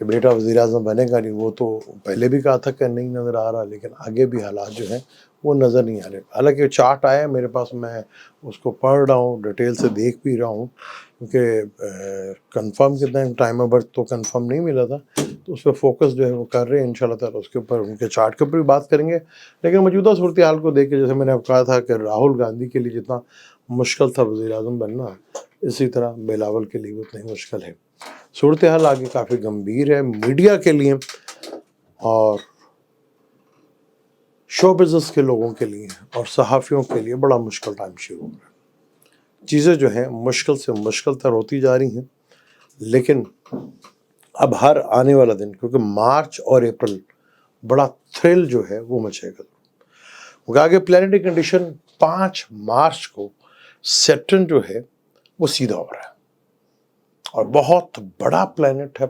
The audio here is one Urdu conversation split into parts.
کہ بیٹا وزیر اعظم بنے گا نہیں، وہ تو پہلے بھی کہا تھا کہ نہیں نظر آ رہا، لیکن آگے بھی حالات جو ہیں وہ نظر نہیں آ رہے. حالانکہ چارٹ آیا میرے پاس، میں اس کو پڑھ رہا ہوں، ڈیٹیل سے دیکھ بھی رہا ہوں، کیونکہ کنفرم کتنا ٹائم آف برتھ تو کنفرم نہیں ملا تھا، تو اس پہ فوکس جو ہے وہ کر رہے ہیں انشاءاللہ تعالیٰ. اس کے اوپر ان کے چارٹ کے اوپر بھی بات کریں گے. لیکن موجودہ صورتحال کو دیکھ کے، جیسے میں نے اب کہا تھا کہ راہل گاندھی کے لیے جتنا مشکل تھا وزیر اعظم بننا، اسی طرح بلاول کے لیے بھی اتنا ہی مشکل ہے. صورتحال آگے کافی گمبھیر ہے میڈیا کے لیے اور شو بزنس کے لوگوں کے لیے اور صحافیوں کے لیے بڑا مشکل ٹائم شروع ہو رہا ہے. چیزیں جو ہیں مشکل سے مشکل تر ہوتی جا رہی ہیں، لیکن اب ہر آنے والا دن، کیونکہ مارچ اور اپریل بڑا تھرل جو ہے وہ مچے گا. کیونکہ آگے پلانیٹری کنڈیشن 5 مارچ کو سیٹرن جو ہے وہ سیدھا ہو رہا ہے، اور بہت بڑا پلانٹ ہے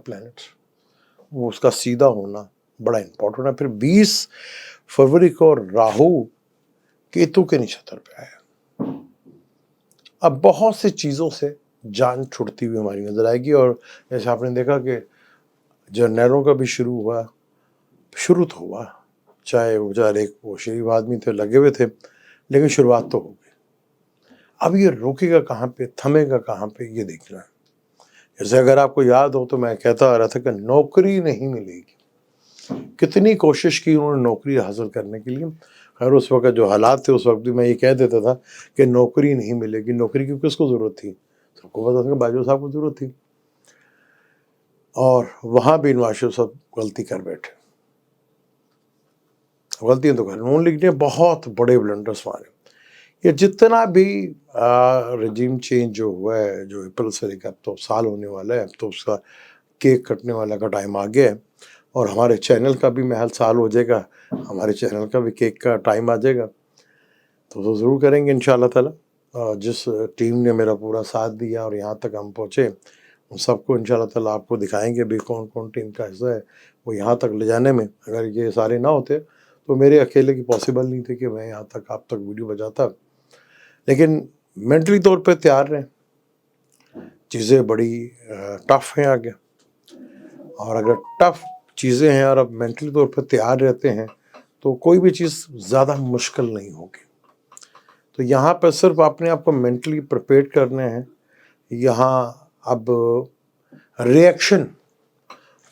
وہ اس کا سیدھا ہونا بڑا امپورٹنٹ ہے. پھر 20 فروری کو راہو کیتو کے نشتر پہ آیا. اب بہت سی چیزوں سے جان چھڑتی ہوئی ہماری نظر آئے گی. اور جیسے آپ نے دیکھا کہ جرنیلوں کا بھی شروع تو ہوا، چاہے وہ وہ شریف آدمی تھے، لگے ہوئے تھے، لیکن شروعات تو ہو گئی. اب یہ روکے گا کہاں پہ، تھمے گا کہاں پہ، یہ دیکھنا ہے. جیسے اگر آپ کو یاد ہو تو میں کہتا آ رہا تھا کہ نوکری نہیں ملے گی. کتنی کوشش کی انہوں نے نوکری حاصل کرنے کے لیے. خیر اس وقت جو حالات تھے، اس وقت بھی میں یہ کہہ دیتا تھا کہ نوکری نہیں ملے گی. نوکری کی کس کو ضرورت تھی؟ سب کو پتا تھا کہ باجوہ صاحب کو ضرورت تھی. اور وہاں بھی نواز شریف صاحب غلطی کر بیٹھے. غلطیاں تو کر نون لیگ نے بہت بڑے بلنڈرس مارے. یہ جتنا بھی رجیم چینج جو ہوا ہے، جو اپریل سے لے کے اب تو سال ہونے والا ہے، اب تو اس کا کیک کٹنے والا کا ٹائم آ گیا ہے. اور ہمارے چینل کا بھی محل سال ہو جائے گا، ہمارے چینل کا بھی کیک کا ٹائم آ جائے گا، تو ضرور کریں گے انشاءاللہ تعالیٰ. جس ٹیم نے میرا پورا ساتھ دیا اور یہاں تک ہم پہنچے، ان سب کو انشاءاللہ تعالیٰ آپ کو دکھائیں گے بھی کون کون ٹیم کا حصہ ہے وہ یہاں تک لے جانے میں. اگر یہ سارے نہ ہوتے تو میرے اکیلے کی پاسبل نہیں تھے کہ میں یہاں تک آپ تک ویڈیو بجاتا. لیکن مینٹلی طور پہ تیار رہیں، چیزیں بڑی ٹف ہیں آگے. اور اگر ٹف چیزیں ہیں اور اب مینٹلی طور پہ تیار رہتے ہیں تو کوئی بھی چیز زیادہ مشکل نہیں ہوگی. تو یہاں پہ صرف اپنے آپ کو مینٹلی پریپیئر کرنے ہیں. یہاں اب ریئیکشن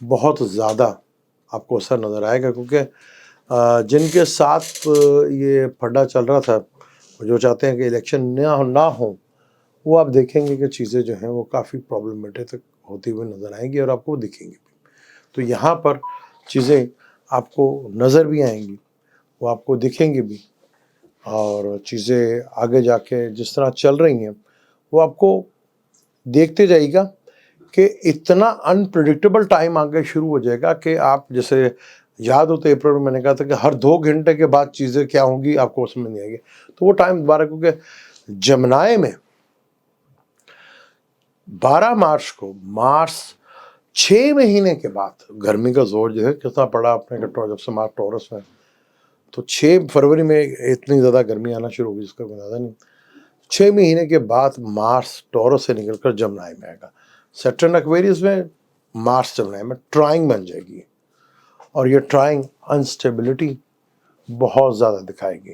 بہت زیادہ آپ کو اثر نظر آئے گا، کیونکہ جن کے ساتھ یہ پھڈا چل رہا تھا، جو چاہتے ہیں کہ الیکشن نہ ہو، وہ آپ دیکھیں گے کہ چیزیں جو ہیں وہ کافی پرابلمٹک ہوتی ہوئی نظر آئیں گی اور آپ کو دکھیں گی بھی. تو یہاں پر چیزیں آپ کو نظر بھی آئیں گی، وہ آپ کو دکھیں گی بھی، اور چیزیں آگے جا کے جس طرح چل رہی ہیں وہ آپ کو دیکھتے جائے گا کہ اتنا انپریڈکٹیبل ٹائم آگے شروع ہو جائے گا کہ آپ جیسے یاد ہوتے اپریل میں نے کہا تھا کہ ہر 2 گھنٹے کے بعد چیزیں کیا ہوں گی آپ کو سمجھ نہیں آئے گی. تو وہ ٹائم دوبارہ، کیونکہ جمنائے میں 12 مارچ کو، مارچ 6 مہینے کے بعد گرمی کا زور جو ہے کتنا پڑا اپنے جب سے مارچ ٹورس میں، تو 6 فروری میں اتنی زیادہ گرمی آنا شروع ہوگی جس کا کوئی اندازہ نہیں. 6 مہینے کے بعد مارس ٹورس سے نکل کر جمنائے میں آئے گا. سیٹرن ایکویریس میں مارس جمنائے میں ٹرائنگ بن جائے گی، اور یہ ٹرائنگ انسٹیبلٹی بہت زیادہ دکھائے گی.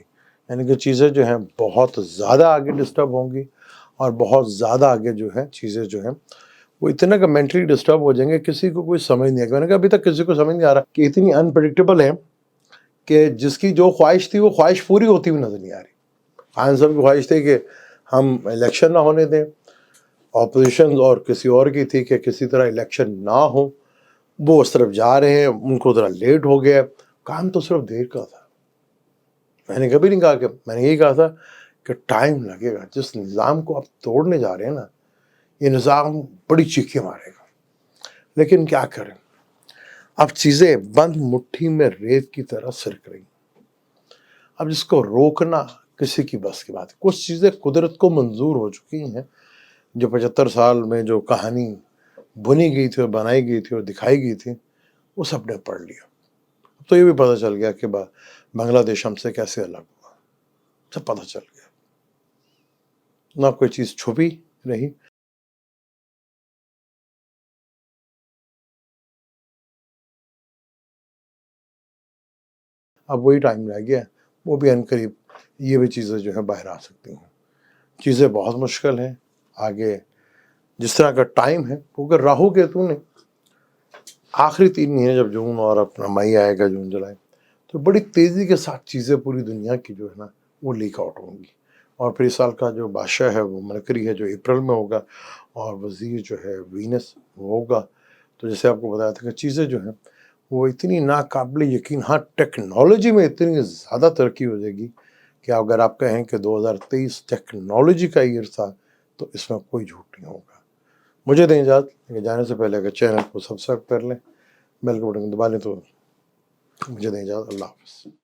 یعنی کہ چیزیں جو ہیں بہت زیادہ آگے ڈسٹرب ہوں گی، اور بہت زیادہ آگے جو ہے چیزیں جو ہیں وہ اتنا کہ مینٹلی ڈسٹرب ہو جائیں گے، کسی کو کوئی سمجھ نہیں آئے گا. میں نے کہا ابھی تک کسی کو سمجھ نہیں آ رہا کہ اتنی انپریڈکٹیبل ہے کہ جس کی جو خواہش تھی وہ خواہش پوری ہوتی ہوئی نظر نہیں آ رہی. خان صاحب کی خواہش تھی کہ ہم الیکشن نہ ہونے دیں، اپوزیشن اور کسی اور کی تھی کہ کسی طرح الیکشن نہ ہو. وہ اس طرف جا رہے ہیں، ان کو ذرا لیٹ ہو گیا. کام تو صرف دیر کا تھا. میں نے کبھی نہیں کہا، کہ میں نے یہی کہا تھا کہ ٹائم لگے گا. جس نظام کو آپ توڑنے جا رہے ہیں نا، یہ نظام بڑی چیخیں مارے گا. لیکن کیا کریں، اب چیزیں بند مٹھی میں ریت کی طرح سرک رہی. اب جس کو روکنا کسی کی بس کی بات ہے. کچھ چیزیں قدرت کو منظور ہو چکی ہیں، جو 75 سال میں جو کہانی بنی گئی تھی اور بنائی گئی تھی اور دکھائی گئی تھی، وہ سب نے پڑھ لیا. تو یہ بھی پتہ چل گیا کہ بنگلہ دیش ہم سے کیسے الگ ہوا. سب پتہ چل گیا، نہ کوئی چیز چھپی نہیں. اب وہی ٹائم رہ گیا ہے، وہ بھی ان قریب یہ بھی چیزیں جو ہیں باہر آ سکتی ہیں۔ چیزیں بہت مشکل ہیں آگے، جس طرح کا ٹائم ہے، کیونکہ راہو کیتو نے آخری 3 مہینے جب جون اور اپنا مئی آئے گا، جون جولائی، تو بڑی تیزی کے ساتھ چیزیں پوری دنیا کی جو ہے نا وہ لیک آؤٹ ہوں گی۔ اور پھر اس سال کا جو بادشاہ ہے وہ مرکری ہے، جو اپریل میں ہوگا، اور وزیر جو ہے وینس ہوگا۔ تو جیسے آپ کو بتایا تھا کہ چیزیں جو ہیں وہ اتنی ناقابل یقین، ہاں ٹیکنالوجی میں اتنی زیادہ ترقی ہو جائے گی کہ اگر آپ کہیں کہ 2023 ٹیکنالوجی کا ایئر تھا تو اس میں کوئی جھوٹ نہیں ہوگا۔ مجھے دیں اجازت کہ جانے سے پہلے اگر چینل کو سبسکرائب کر لیں، بیل کے بٹن دبا لیں، تو مجھے دیں اجازت۔ اللہ حافظ۔